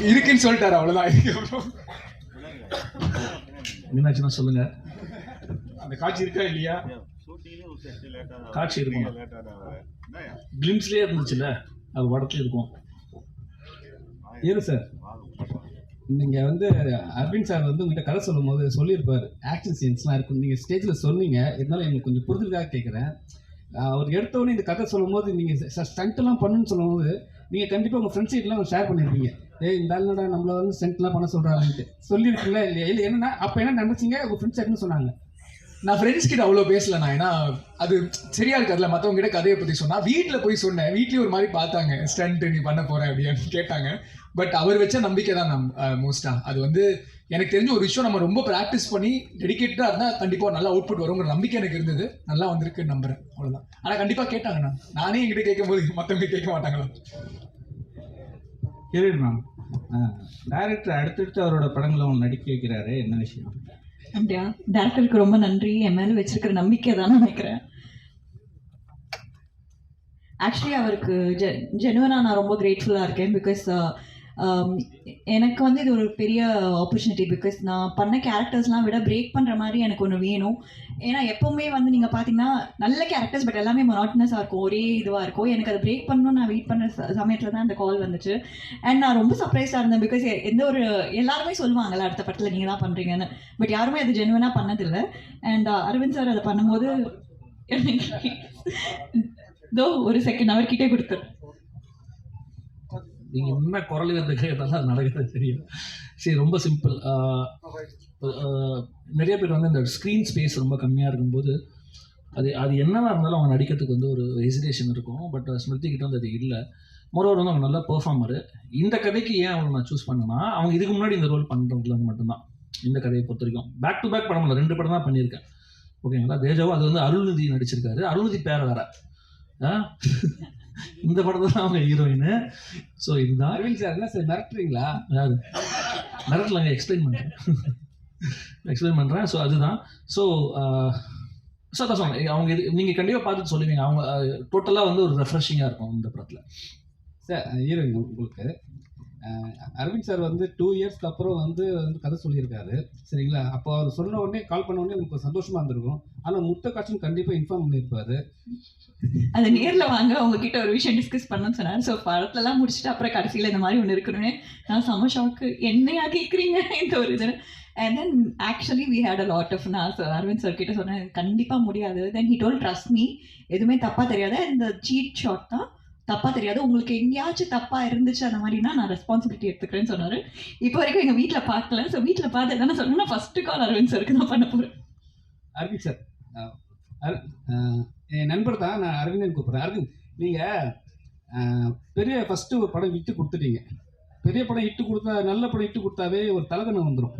இருக்குன்னு சொல்லிட்டாரு, அவ்வளோதான். என்னாச்சுன்னா சொல்லுங்க. அந்த காட்சி இருக்கா இல்லையா? காட்சி இருக்கும், கிளிம்ஸ்லேயே இருந்துச்சுல்ல, அது படத்துல இருக்கும். இரு சார், நீங்கள் வந்து அரவிந்த் சார் வந்து உங்கள்கிட்ட கதை சொல்லும் போது சொல்லியிருப்பார் ஆக்ஷன் சீன்ஸ்லாம் இருக்கும். நீங்கள் ஸ்டேஜில் சொன்னீங்க, இருந்தாலும் எனக்கு கொஞ்சம் புரிதலுக்காக கேட்குறேன். அவர் எடுத்தவொடனே இந்த கதை சொல்லும் போது நீங்கள் ஸ்டண்ட்லாம் பண்ணுன்னு சொல்லும் போது நீங்கள் கண்டிப்பாக உங்கள் ஃப்ரெண்ட்ஸ் கிட்டலாம் ஷேர் பண்ணியிருப்பீங்க. இந்த ஆளுநடா நம்மளை வந்து ஸ்டண்ட்லாம் பண்ண சொல்கிறாங்கன்ட்டு சொல்லியிருக்கீங்களா இல்லையா? இல்லை என்னன்னா அப்போ என்ன நினச்சிங்க, உங்கள் ஃப்ரெண்ட்ஸ் என்ன சொன்னாங்க? நான் ஃப்ரெண்ட்ஸ் கிட்ட அவ்வளோ பேசல. நான் ஏன்னா அது சரியா இருக்காதுல்ல மற்றவங்க கிட்ட கதையை பற்றி சொன்னால். வீட்டில் போய் சொன்னேன், வீட்லேயும் ஒரு மாதிரி பார்த்தாங்க, ஸ்டண்ட் நீ பண்ண போகிறேன் அப்படின்னு கேட்டாங்க. பட் அவர் வச்ச நம்பிக்கை தான் மோஸ்ட்டாக. அது வந்து எனக்கு தெரிஞ்ச ஒரு விஷயம், நம்ம ரொம்ப ப்ராக்டிஸ் பண்ணி டெடிக்கேட்டாக இருந்தால் கண்டிப்பாக நல்லா அவுட்புட் வருங்கிற நம்பிக்கை எனக்கு இருந்தது. நல்லா வந்திருக்குன்னு நம்புறேன், அவ்வளோதான். ஆனால் கண்டிப்பாக கேட்டாங்க, நானே என்கிட்ட கேட்கும் போது மற்றவங்க கேட்க மாட்டாங்களா? சரி மேம், டைரக்டர் அடுத்தடுத்து அவரோட படங்களை அவங்க நடிக்க வைக்கிறாரு, என்ன விஷயம்? அப்படியா? டேரக்டருக்கு ரொம்ப நன்றி. என் மேலே வச்சிருக்கிற நம்பிக்கை தான் நினைக்கிறேன். ஆக்சுவலி அவருக்கு ஜெனுவனாக நான் ரொம்ப கிரேட்ஃபுல்லாக இருக்கேன். பிகாஸ் எனக்கு வந்து இது ஒரு பெரிய ஆப்பர்ச்சுனிட்டி. பிகாஸ் நான் பண்ண கேரக்டர்ஸ்லாம் விட பிரேக் பண்ணுற மாதிரி எனக்கு ஒன்று வேணும். ஏன்னா எப்போவுமே வந்து நீங்கள் பார்த்தீங்கன்னா நல்ல கேரக்டர்ஸ் பட் எல்லாமே மொனாட்டனஸாக இருக்கும், ஒரே இதுவாக இருக்கும். எனக்கு அதை பிரேக் பண்ணணும்னு நான் வெயிட் பண்ணுற சமயத்தில் தான் அந்த கால் வந்துச்சு. அண்ட் நான் ரொம்ப சர்ப்ரைஸாக இருந்தேன். பிகாஸ் எந்த ஒரு எல்லாருமே சொல்லுவாங்கல்ல அடுத்த படத்தில் நீங்கள் தான் பண்ணுறீங்கன்னு, பட் யாருமே அது ஜெனுவனாக பண்ணதில்லை. அண்ட் அரவிந்த் சார் அதை பண்ணும்போது தோ ஒரு செகண்ட் அவர்கிட்டே கொடுத்துரு. நீங்கள் என்ன குரல் இதெல்லாம் நடக்கிறது தெரியும். சரி, ரொம்ப சிம்பிள். நிறைய பேர் வந்து இந்த ஸ்க்ரீன் ஸ்பேஸ் ரொம்ப கம்மியாக இருக்கும்போது அது என்னவா இருந்தாலும் அவங்க நடிக்கிறதுக்கு வந்து ஒரு ஹெசிடேஷன் இருக்கும். பட் ஸ்மிருதி கிட்ட வந்து அது இல்லை. மொரோவர் வந்து அவங்க நல்ல பெர்ஃபார்மரு. இந்த கதைக்கு ஏன் அவங்க நான் சூஸ் பண்ணேன்னா, அவங்க இதுக்கு முன்னாடி இந்த ரோல் பண்ணுறதுல மட்டும்தான். இந்த கதையை பொறுத்த வரைக்கும் பேக் டு பேக் படம் இல்லை, 2 படம் தான் பண்ணியிருக்கேன். ஓகேங்களா? தேஜாவும் அது வந்து அருள்நிதி நடிச்சிருக்காரு. அருள்நிதி பேர் வேற. இந்த படத்துல தான் அவங்க ஹீரோயின். ஸோ இதுதான். அரவிந்த் சார் என்ன சார் மிரட்டுறீங்களா? யாரு மிரட்டலாங்க? எக்ஸ்பிளைன் பண்ணுறேன். ஸோ அதுதான். ஸோ அதான் சொன்னேன், அவங்க இது நீங்கள் கண்டிப்பாக பார்த்துட்டு சொல்லுவீங்க. அவங்க டோட்டலாக வந்து ஒரு ரெஃப்ரெஷிங்காக இருக்கும் இந்த படத்தில். சார் ஹீரோயின் உங்களுக்கு அரவிந்த் சார் வந்து 2 இயர்ஸ்க்கு அப்புறம் வந்து கதை சொல்லியிருக்காரு, சரிங்களா? அப்போ அவர் சொன்ன உடனே கால் பண்ண உடனே உங்களுக்கு சந்தோஷமாக இருந்திருக்கும். ஆனால் முத்த காட்சின்னு கண்டிப்பாக இன்ஃபார்ம் பண்ணியிருப்பாரு. அது நேரில் வாங்க உங்ககிட்ட ஒரு விஷயம் டிஸ்கஸ் பண்ணணும்னு சொன்னார். ஸோ படத்தெல்லாம் முடிச்சுட்டு அப்புறம் கடைசியில் இந்த மாதிரி ஒன்று இருக்கணும்னு நான் செம்ம ஷாக்கு. என்னையா கேட்குறீங்க இந்த ஒரு இது. And then actually we had a lot of நான் அரவிந்த் சார் கிட்ட சொன்னேன் கண்டிப்பாக முடியாது. Then he told trust me, எதுவுமே தப்பாக தெரியாது, இந்த சீட் ஷாட் தான் தப்பாக தெரியாது, உங்களுக்கு எங்கேயாச்சும் தப்பாக இருந்துச்சு அந்த மாதிரினா நான் ரெஸ்பான்சிபிலிட்டி எடுத்துக்கிறேன்னு சொன்னார். இப்போ வரைக்கும் எங்கள் வீட்டில் பார்க்கல. ஸோ வீட்டில் பார்த்து என்ன சொன்னா ஃபஸ்ட்டு கால் அரவிந்த் சாருக்கு தான் பண்ண போகிறேன். அரவிந்த் சார், என் நண்பர் தான், நான் அரவிந்தன் கூப்பிட்றேன். அரவிந்த், நீங்கள் பெரிய ஃபஸ்ட்டு ஒரு படம் விட்டு கொடுத்துட்டீங்க. பெரிய படம் இட்டு கொடுத்தா, நல்ல படம் இட்டு கொடுத்தாவே ஒரு தலகணம் வந்துடும்.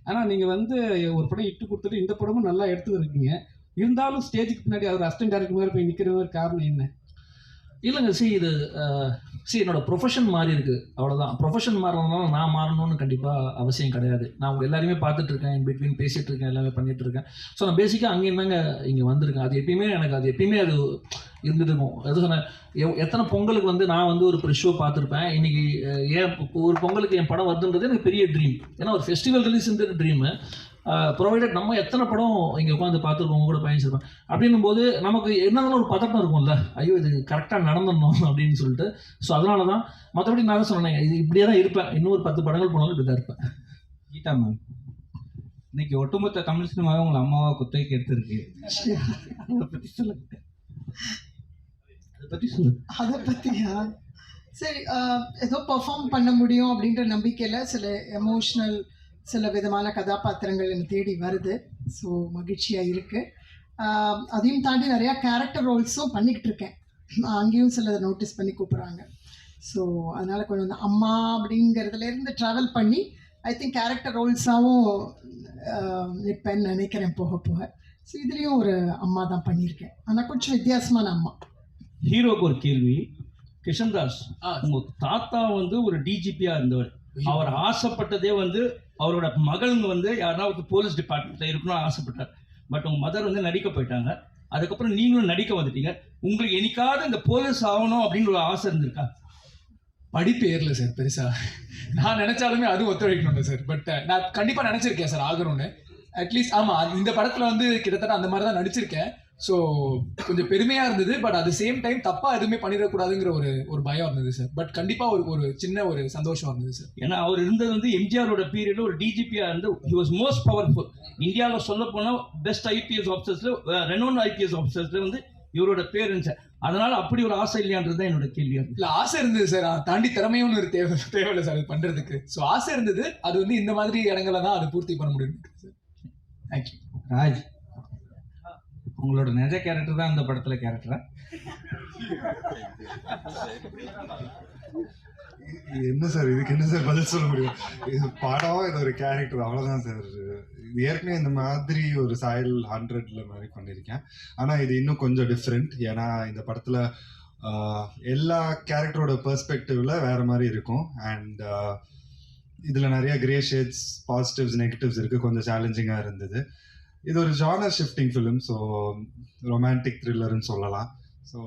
ஆனால் நீங்கள் வந்து ஒரு படம் இட்டு கொடுத்துட்டு இந்த படமும் நல்லா எடுத்துருக்கீங்க. இருந்தாலும் ஸ்டேஜுக்கு பின்னாடி அவர் அசிஸ்டன்ட் டைரக்டர் மாதிரி போய் நிற்கிற மாதிரி காரணம் என்ன? இல்லைங்க, இது என்னோட ப்ரொஃபஷன் மாறி இருக்குது, அவ்வளோதான். ப்ரொஃபஷன் மாறணும்னால நான் மாறணும்னு கண்டிப்பாக அவசியம் கிடையாது. நான் அவங்க எல்லாருமே பார்த்துட்டு இருக்கேன், இன் பிட்வீன் பேசிகிட்டு இருக்கேன், எல்லாமே பண்ணிகிட்டு இருக்கேன். ஸோ நான் பேசிக்காக அங்கே இருந்தாங்க இங்கே வந்திருக்கேன். அது எப்பயுமே அது இருந்துட்டு இருக்கும். எது சொன்னேன், எத்தனை பொங்கலுக்கு வந்து நான் வந்து ஒரு ஷோ பார்த்துருப்பேன். இன்றைக்கி ஏன் ஒரு பொங்கலுக்கு என் படம் வருதுன்றது எனக்கு பெரிய ட்ரீம். ஏன்னா ஒரு ஃபெஸ்டிவல் ரிலீஸ்ன்றது ட்ரீமு. ப்ரொவைடட் நம்ம எத்தனை படம் இங்கே உட்காந்து பார்த்துருக்கோம், கூட பயணிச்சிருப்பேன். அப்படின்னும் போது நமக்கு என்னன்னாலும் ஒரு பதட்டம் இருக்கும்ல, ஐயோ இது கரெக்டாக நடந்துடணும் அப்படின்னு சொல்லிட்டு. ஸோ அதனால தான். மற்றபடி நான் தான் சொன்னேன், இது இப்படியே தான் இருப்பேன். இன்னும் ஒரு 10 படங்கள் போனாலும் இப்படி தான் இருப்பேன். கீதா மேம், இன்னைக்கு ஒட்டுமொத்த தமிழ் சினிமாவே உங்களை அம்மாவா குத்தகைக்கு எடுத்துருக்கு. அதை பற்றி சொல்லுங்க. அதை பற்றியா? சரி, ஏதோ பெர்ஃபார்ம் பண்ண முடியும் அப்படின்ற நம்பிக்கையில் சில எமோஷ்னல் சில விதமான கதாபாத்திரங்கள் என்னை தேடி வருது. ஸோ மகிழ்ச்சியாக இருக்குது. அதையும் தாண்டி நிறையா கேரக்டர் ரோல்ஸும் பண்ணிக்கிட்டு இருக்கேன். அங்கேயும் சிலதை நோட்டீஸ் பண்ணி கூப்பிட்றாங்க. ஸோ அதனால் கொஞ்சம் இந்த அம்மா அப்படிங்கிறதுலேருந்து ட்ராவல் பண்ணி ஐ திங்க் கேரக்டர் ரோல்ஸாகவும் நிற்பேன்னு நினைக்கிறேன் போக போக. ஸோ இதுலேயும் ஒரு அம்மா தான் பண்ணியிருக்கேன், ஆனால் கொஞ்சம் வித்தியாசமான அம்மா. ஹீரோக்கு ஒரு கேள்வி. கிஷன்தாஸ், உங்கள் தாத்தா வந்து ஒரு டிஜிபியாக இருந்தவர். அவர் ஆசைப்பட்டதே வந்து அவரோட மகள்ங்க வந்து யாராவது போலீஸ் டிபார்ட்மெண்ட்டில் இருக்கணும்னு ஆசைப்பட்டார். பட் உங்கள் மதர் வந்து நடிக்க போயிட்டாங்க. அதுக்கப்புறம் நீங்களும் நடிக்க வந்துட்டீங்க. உங்களுக்கு என்னைக்காவது இந்த போலீஸ் ஆகணும் அப்படின்னு ஒரு ஆசை இருந்திருக்கா? படிப்பு ஏறல சார் பெருசா. நான் நினைச்சாலுமே அது ஒத்துழைக்கணும் சார். பட் நான் கண்டிப்பா நினைச்சிருக்கேன் சார் ஆகணும்னு. அட்லீஸ்ட் ஆமா, இந்த படத்துல வந்து கிட்டத்தட்ட அந்த மாதிரி தான் நடிச்சிருக்கேன். ஸோ கொஞ்சம் பெருமையா இருந்தது. பட் அது சேம் டைம் தப்பா எதுவுமே பண்ணிடக்கூடாதுங்கிற ஒரு பயம் இருந்தது சார். பட் கண்டிப்பா ஒரு சின்ன ஒரு சந்தோஷம் இருந்தது சார். ஏன்னா அவர் இருந்தது வந்து எம்ஜிஆரோட பீரியட்ல ஒரு டிஜிபியா இருந்து ஹி வாஸ் மோஸ்ட் பவர்ஃபுல். இந்தியாவில் சொல்ல போனால் பெஸ்ட் ஐபிஎஸ் ஆஃபீஸர்ஸ்ல ரெனோன் ஐபிஎஸ் ஆஃபீஸர்ஸ்ல வந்து இவரோட பேர் இருந்துச்சு. அதனால அப்படி ஒரு ஆசை இல்லையான்றது தான் என்னோட கேள்வியா இருக்கு. இல்ல ஆசை இருந்தது சார், தாண்டி திறமையும் ஒரு தேவையில்லை சார் அது பண்றதுக்கு. ஸோ ஆசை இருந்தது, அது வந்து இந்த மாதிரி இடங்களை தான் அது பூர்த்தி பண்ண முடியும் சார். தேங்க்யூ. ராஜ், உங்களோட நிஜ கேரக்டர் தான் இந்த படத்துல கேரக்டரா? என்ன சார் இதுக்கு என்ன சார் பதில் சொல்ல முடியும்? இது படம், இது ஒரு கேரக்டர், அவ்வளோதான் சார். ஏற்கனவே இந்த மாதிரி ஒரு சாயல் 100ல மாதிரி பண்ணியிருக்கேன். ஆனால் இது இன்னும் கொஞ்சம் டிஃப்ரெண்ட். ஏன்னா இந்த படத்தில் எல்லா கேரக்டரோட பெர்ஸ்பெக்டிவ்ல வேற மாதிரி இருக்கும். அண்ட் இதில் நிறைய கிரே ஷேட்ஸ், பாசிட்டிவ்ஸ், நெகட்டிவ்ஸ் இருக்குது. கொஞ்சம் சேலஞ்சிங்காக இருந்தது. இது ஒரு genre shifting film. So romantic த்ரில்லர்னு சொல்லலாம். ஸோ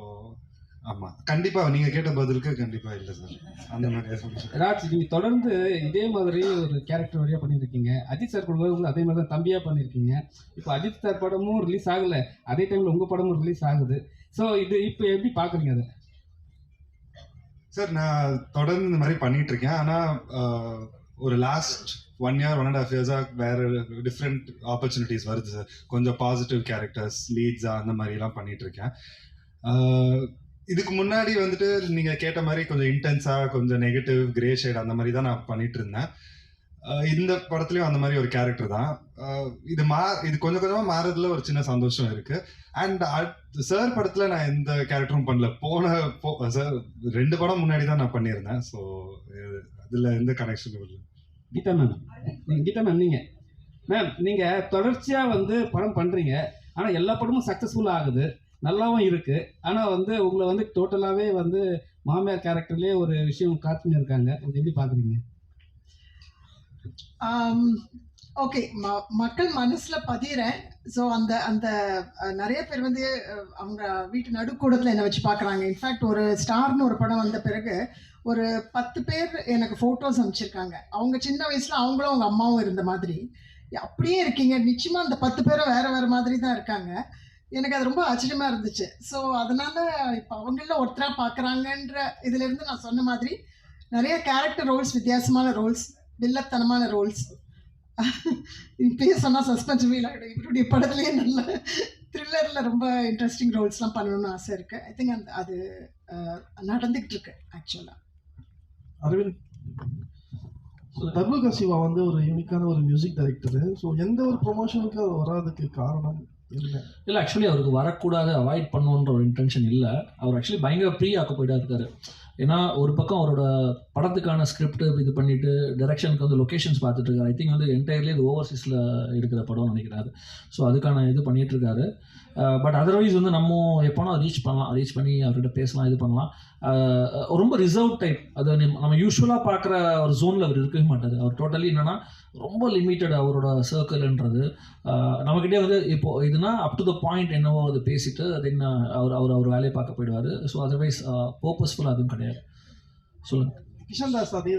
ஆமாம், கண்டிப்பாக நீங்கள் கேட்ட பதிலுக்கு கண்டிப்பாக இல்லை சார், அந்த மாதிரி. ராஜ், நீங்கள் தொடர்ந்து இதே மாதிரி ஒரு கேரக்டர் வழியாக பண்ணியிருக்கீங்க. அஜித் சார் கூட அதே மாதிரி தான் தம்பியாக பண்ணியிருக்கீங்க. இப்போ அஜித் சார் படமும் ரிலீஸ் ஆகலை, அதே டைமில் உங்கள் படமும் ரிலீஸ் ஆகுது. ஸோ இது இப்போ எப்படி பார்க்குறீங்க அதை? சார், நான் தொடர்ந்து இந்த மாதிரி பண்ணிட்டு இருக்கேன். ஆனால் ஒரு லாஸ்ட் 1 year 1.5 years வேற டிஃப்ரெண்ட் ஆப்பர்ச்சுனிட்டிஸ் வருது சார். கொஞ்சம் பாசிட்டிவ் கேரக்டர்ஸ், லீட்ஸா அந்த மாதிரிலாம் பண்ணிட்டு இருக்கேன். இதுக்கு முன்னாடி வந்துட்டு நீங்க கேட்ட மாதிரி கொஞ்சம் இன்டென்ஸா, கொஞ்சம் நெகட்டிவ், கிரே ஷேட் அந்த மாதிரி தான் நான் பண்ணிட்டு இருந்தேன். இந்த படத்துலயும் அந்த மாதிரி ஒரு கேரக்டர் தான். இது கொஞ்சம் கொஞ்சமா மாறதுல ஒரு சின்ன சந்தோஷம் இருக்கு. அண்ட் சார் படத்துல நான் எந்த கேரக்டரும் பண்ணல. சார் 2 படம் முன்னாடி தான் நான் பண்ணியிருந்தேன். ஸோ அதுல எந்த கனெக்ஷனும் இல்லை. கீதா மேம், நீங்கள் தொடர்ச்சியாக வந்து படம் பண்ணுறீங்க. ஆனால் எல்லா படமும் சக்ஸஸ்ஃபுல்லாக ஆகுது, நல்லாவும் இருக்குது. ஆனால் வந்து உங்களை வந்து டோட்டலாகவே வந்து மாமியார் கேரக்டர்லேயே ஒரு விஷயம் காத்துன்னு இருக்காங்க. அது எப்படி பார்க்குறீங்க? ஓகே, மக்கள் மனசில் பதிகிறேன். ஸோ அந்த அந்த நிறைய பேர் வந்து அவங்க வீட்டு நடுக்கூடத்தில் என்னை வச்சு பார்க்குறாங்க. இன்ஃபேக்ட் ஒரு ஸ்டார்னு ஒரு படம் வந்த பிறகு ஒரு 10 பேர் எனக்கு ஃபோட்டோஸ் அனுப்பிச்சிருக்காங்க. அவங்க சின்ன வயசில் அவங்களும் அவங்க அம்மாவும் இருந்த மாதிரி அப்படியே இருக்கீங்க. நிச்சயமாக அந்த 10 பேரும் வேறு வேறு மாதிரி தான் இருக்காங்க. எனக்கு அது ரொம்ப ஆச்சரியமாக இருந்துச்சு. ஸோ அதனால் இப்போ அவங்களில் ஒருத்தராக பார்க்குறாங்கன்ற இதிலேருந்து நான் சொன்ன மாதிரி நிறைய கேரக்டர் ரோல்ஸ், வித்தியாசமான ரோல்ஸ், வில்லத்தனமான ரோல்ஸ், இப்பயே சொன்னால் சஸ்பென்ஸ் ஃபீல் ஆகிடும். இவருடைய படத்துலேயே நல்ல த்ரில்லரில் ரொம்ப இன்ட்ரெஸ்டிங் ரோல்ஸ்லாம் பண்ணணும்னு ஆசை இருக்குது. ஐ திங்க் அது நடந்துக்கிட்டு இருக்கு ஆக்சுவலாக. அரவிந்த், தர்புகா சிவா வந்து ஒரு யூனிக்கான ஒரு மியூசிக் டைரக்டரு. ஸோ எந்த ஒரு ப்ரொமோஷனுக்கு அவர் வராதுக்கு காரணம் இல்லை? இல்லை, ஆக்சுவலி அவருக்கு வரக்கூடாது, அவாய்ட் பண்ணணுன்ற ஒரு இன்டென்ஷன் இல்லை. அவர் ஆக்சுவலி பயங்கர ப்ரீ ஆக்குப்பைடாக இருக்காரு. ஏன்னா ஒரு பக்கம் அவரோட படத்துக்கான ஸ்கிரிப்ட் இது பண்ணிட்டு டைரக்ஷனுக்கு வந்து லொக்கேஷன்ஸ் பார்த்துட்டு இருக்காரு. ஐ திங்க் வந்து என்டையர்லி இது ஓவர்சீஸில் எடுக்கிற படம் நினைக்கிறாரு. ஸோ அதுக்கான இது பண்ணிட்டு இருக்காரு. பட் அதர்வைஸ் வந்து நம்ம எப்போனா ரீச் பண்ணி அவர்கிட்ட பேசலாம், இது பண்ணலாம். ரொம்ப ரிசர்வ் டைப். அது நம்ம யூஸ்வலாக பார்க்குற ஒரு ஜோனில் அவர் இருக்கவே மாட்டார். அவர் டோட்டலி என்னென்னா ரொம்ப லிமிட்டட் அவரோட சர்க்கிள்ன்றது. நம்மக்கிட்டே வந்து இப்போது இதுனா அப் டு த பாயிண்ட் என்னவோ அது பேசிட்டு தென் அவர் வேலையை பார்க்க போயிடுவார். ஸோ அதர்வைஸ் பர்பஸ்ஃபுல்லாக அதுவும் கிடையாது. சொல்லுங்கள். கிஷன் தாஸ் அதே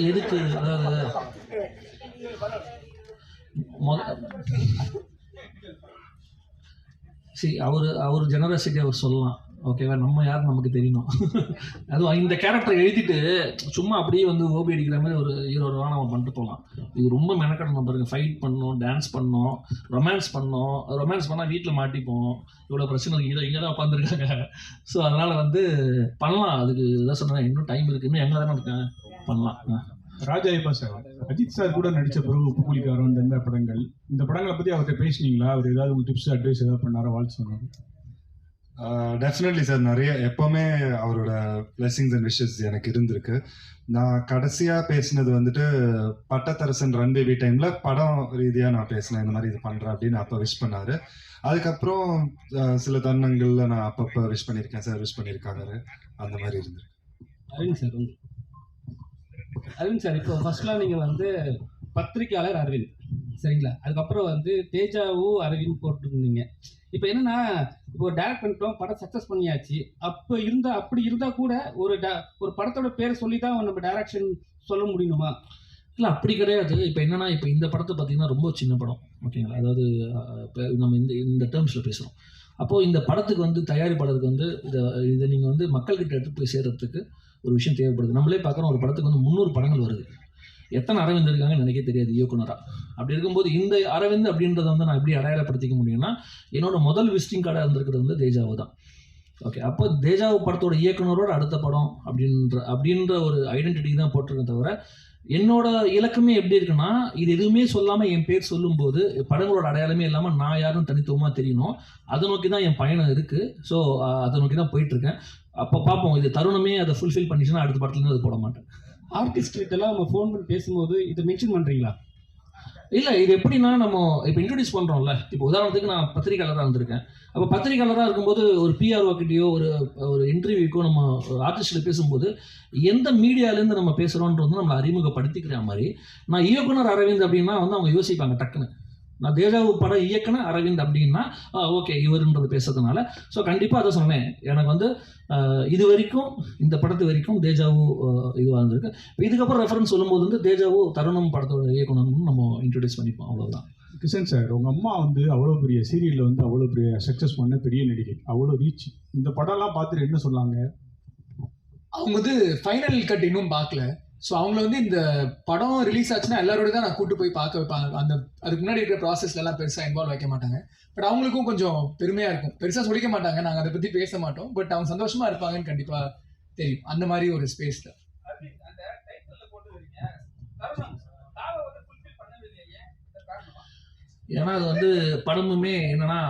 எதுக்கு அதாவது அவர் ஜெனரசிட்டி அவர் சொல்லலாம். ஓகேவா, நம்ம யார் நமக்கு தெரியணும். அதுவும் இந்த கேரக்டர் எழுதிட்டு சும்மா அப்படியே வந்து ஓபி அடிக்கிற மாதிரி ஒரு ஹீரோவாக நம்ம பண்ணிட்டு போகலாம். இது ரொம்ப மெனக்கடணும் பாருங்க. ஃபைட் பண்ணோம், டான்ஸ் பண்ணோம், ரொமான்ஸ் பண்ணால் வீட்டில் மாட்டிப்போம். இவ்வளோ பிரச்சனை இங்கே தான் உட்காந்துருக்காங்க. ஸோ அதனால் வந்து பண்ணலாம். அதுக்கு இதான் சொன்னேன், இன்னும் டைம் இருக்குது, இன்னும் எங்கே தானே இருக்கேன், பண்ணலாம். ராஜா இப்ப சார் அஜித் சார் கூட நடித்த பிறகு உப்புக்குளிக்காரன் இந்த படங்கள், இந்த படங்களை பற்றி அவர்கிட்ட பேசினீங்களா? அவர் ஏதாவது உங்களுக்கு டிப்ஸ், அட்வைஸ் ஏதாவது பண்ணாரா, வாழ்த்து சொன்னார்? Definitely sir. நிறைய எப்போவுமே அவரோட பிளெஸிங்ஸ் அண்ட் விஷஸ் எனக்கு இருந்திருக்கு. நான் கடைசியாக பேசினது வந்துட்டு பட்டத்தரசன் ரன் பேபி டைமில் படம் ரீதியாக நான் பேசினேன். இந்த மாதிரி இது பண்ணுறேன் அப்படின்னு அப்போ விஷ் பண்ணார். அதுக்கப்புறம் சில தருணங்களில் நான் அப்பப்போ விஷ் பண்ணியிருக்கேன், சார் விஷ் பண்ணியிருக்காங்க, அந்த மாதிரி இருந்திருக்கு. அரவிந்த் சார், இப்போ ஃபர்ஸ்ட்லாம் நீங்கள் வந்து பத்திரிக்கையாளர் அரவிந்த், சரிங்களா? அதுக்கப்புறம் வந்து தேஜாவும் அரவிந்த் போட்டிருந்தீங்க. இப்போ என்னன்னா, இப்போ டைரக்ட் பண்ணிட்டோம், படம் சக்ஸஸ் பண்ணியாச்சு. அப்படி இருந்தா கூட ஒரு படத்தோட பேரை சொல்லி தான் நம்ம டைரக்ஷன் சொல்ல முடியணுமா? இல்லை அப்படி கிடையாது. இப்போ என்னன்னா, இப்போ இந்த படத்தை பார்த்தீங்கன்னா ரொம்ப சின்ன படம், ஓகேங்களா? அதாவது இப்போ நம்ம இந்த டேர்ம்ஸில் பேசுகிறோம். அப்போது இந்த படத்துக்கு வந்து தயாரிப்பாளருக்கு வந்து இதை நீங்கள் வந்து மக்கள்கிட்ட எடுத்து போய் சேர்கிறதுக்கு ஒரு விஷயம் தேவைப்படுது. நம்மளே பார்க்குறோம், ஒரு படத்துக்கு வந்து 300 படங்கள் வருது. எத்தனை அரவிந்த் இருக்காங்கன்னு எனக்கே தெரியாது இயக்குனராக. அப்படி இருக்கும்போது இந்த அரவிந்த் அப்படின்றத வந்து நான் எப்படி அடையாளப்படுத்திக்க முடியும்னா, என்னோட முதல் விசிட்டிங் கார்டாக இருந்திருக்கிறது வந்து தேஜாவு தான். ஓகே, அப்போ தேஜாவு படத்தோட இயக்குனரோட அடுத்த படம் அப்படின்ற ஒரு ஐடென்டிட்டி தான் போட்டிருக்கேன். தவிர என்னோட இலக்குமே எப்படி இருக்குன்னா, இது எதுவுமே சொல்லாமல் என் பேர் சொல்லும்போது படங்களோட அடையாளமே இல்லாமல் நான் யாரும் தனித்துவமாக தெரியணும். அதை நோக்கி தான் என் பயணம் இருக்குது. ஸோ அதை நோக்கி தான் போயிட்டுருக்கேன். அப்போ பார்ப்போம், இது தருணமே அதை ஃபுல்ஃபில் பண்ணிச்சுன்னா அடுத்த படத்துலேருந்து அது போட மாட்டேன். ஆர்டிஸ்ட் கிட்டலாம் நம்ம ஃபோன் பண்ணி பேசும்போது இதை மென்ஷன் பண்ணுறீங்களா? இல்லை, இது எப்படின்னா, நம்ம இப்போ இன்ட்ரடியூஸ் பண்ணுறோம்ல. இப்போ உதாரணத்துக்கு நான் பத்திரிகையாளராக இருந்திருக்கேன். அப்போ பத்திரிகையாளராக இருக்கும்போது ஒரு பிஆர்ஓ கிட்டேயோ ஒரு இன்டர்வியூக்கோ நம்ம ஆர்டிஸ்ட்டில் பேசும்போது எந்த மீடியாலேருந்து நம்ம பேசுகிறோன்றது நம்மளை அறிமுகப்படுத்திக்கிற மாதிரி, நான் இயக்குனர் அரவிந்த் அப்படின்னா வந்து அவங்க யோசிப்பாங்க டக்குன்னு. நான் தேஜாவு படம் இயக்குனர் அரவிந்த் அப்படின்னா ஓகே இவருன்றது பேசுறதுனால. ஸோ கண்டிப்பாக அதை சொன்னேன். எனக்கு வந்து இது வரைக்கும் இந்த படத்து வரைக்கும் தேஜாவு இதுவாக இருந்திருக்கு. இதுக்கப்புறம் ரெஃபரன்ஸ் சொல்லும்போது வந்து தேஜாவு தருணம் படத்தோட இயக்குனர்னு நம்ம இன்ட்ரடியூஸ் பண்ணிப்போம், அவ்வளோதான். கிஷன் சார், உங்கள் அம்மா வந்து அவ்வளோ பெரிய சீரியலில் வந்து அவ்வளோ பெரிய சக்ஸஸ் பண்ண பெரிய நடிகை, அவ்வளோ ரீச். இந்த படம்லாம் பார்த்துட்டு என்ன சொன்னாங்க? அவங்க வந்து ஃபைனல் கட் இன்னும் பார்க்கல. ஸோ அவங்கள வந்து இந்த படம் ரிலீஸ் ஆச்சுன்னா எல்லாரோட தான் நான் கூட்டு போய் பார்க்க வைப்பாங்க. அதுக்கு முன்னாடி இருக்கிற ப்ராசஸ்லாம் பெருசாக இன்வால்வ் வைக்க மாட்டாங்க. பட் அவங்களுக்கும் கொஞ்சம் பெருமையாக இருக்கும். பெருசாக சொல்லிக்க மாட்டாங்க, நாங்கள் அதை பற்றி பேச மாட்டோம். பட் அவங்க சந்தோஷமாக இருப்பாங்கன்னு கண்டிப்பாக தெரியும், அந்த மாதிரி ஒரு ஸ்பேஸில். ஏன்னா அது வந்து படமுமே என்னன்னா,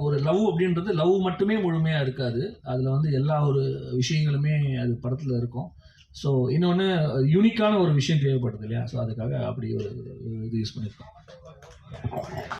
ஒரு லவ் அப்படின்றது லவ் மட்டுமே முழுமையாக இருக்காது. அதில் வந்து எல்லா ஒரு விஷயங்களுமே அது படத்தில் இருக்கும். ஸோ இன்னொன்று யூனிக்கான ஒரு விஷயம் தேவைப்படுது இல்லையா? ஸோ அதுக்காக அப்படி ஒரு இது யூஸ் பண்ணியிருக்கோம்.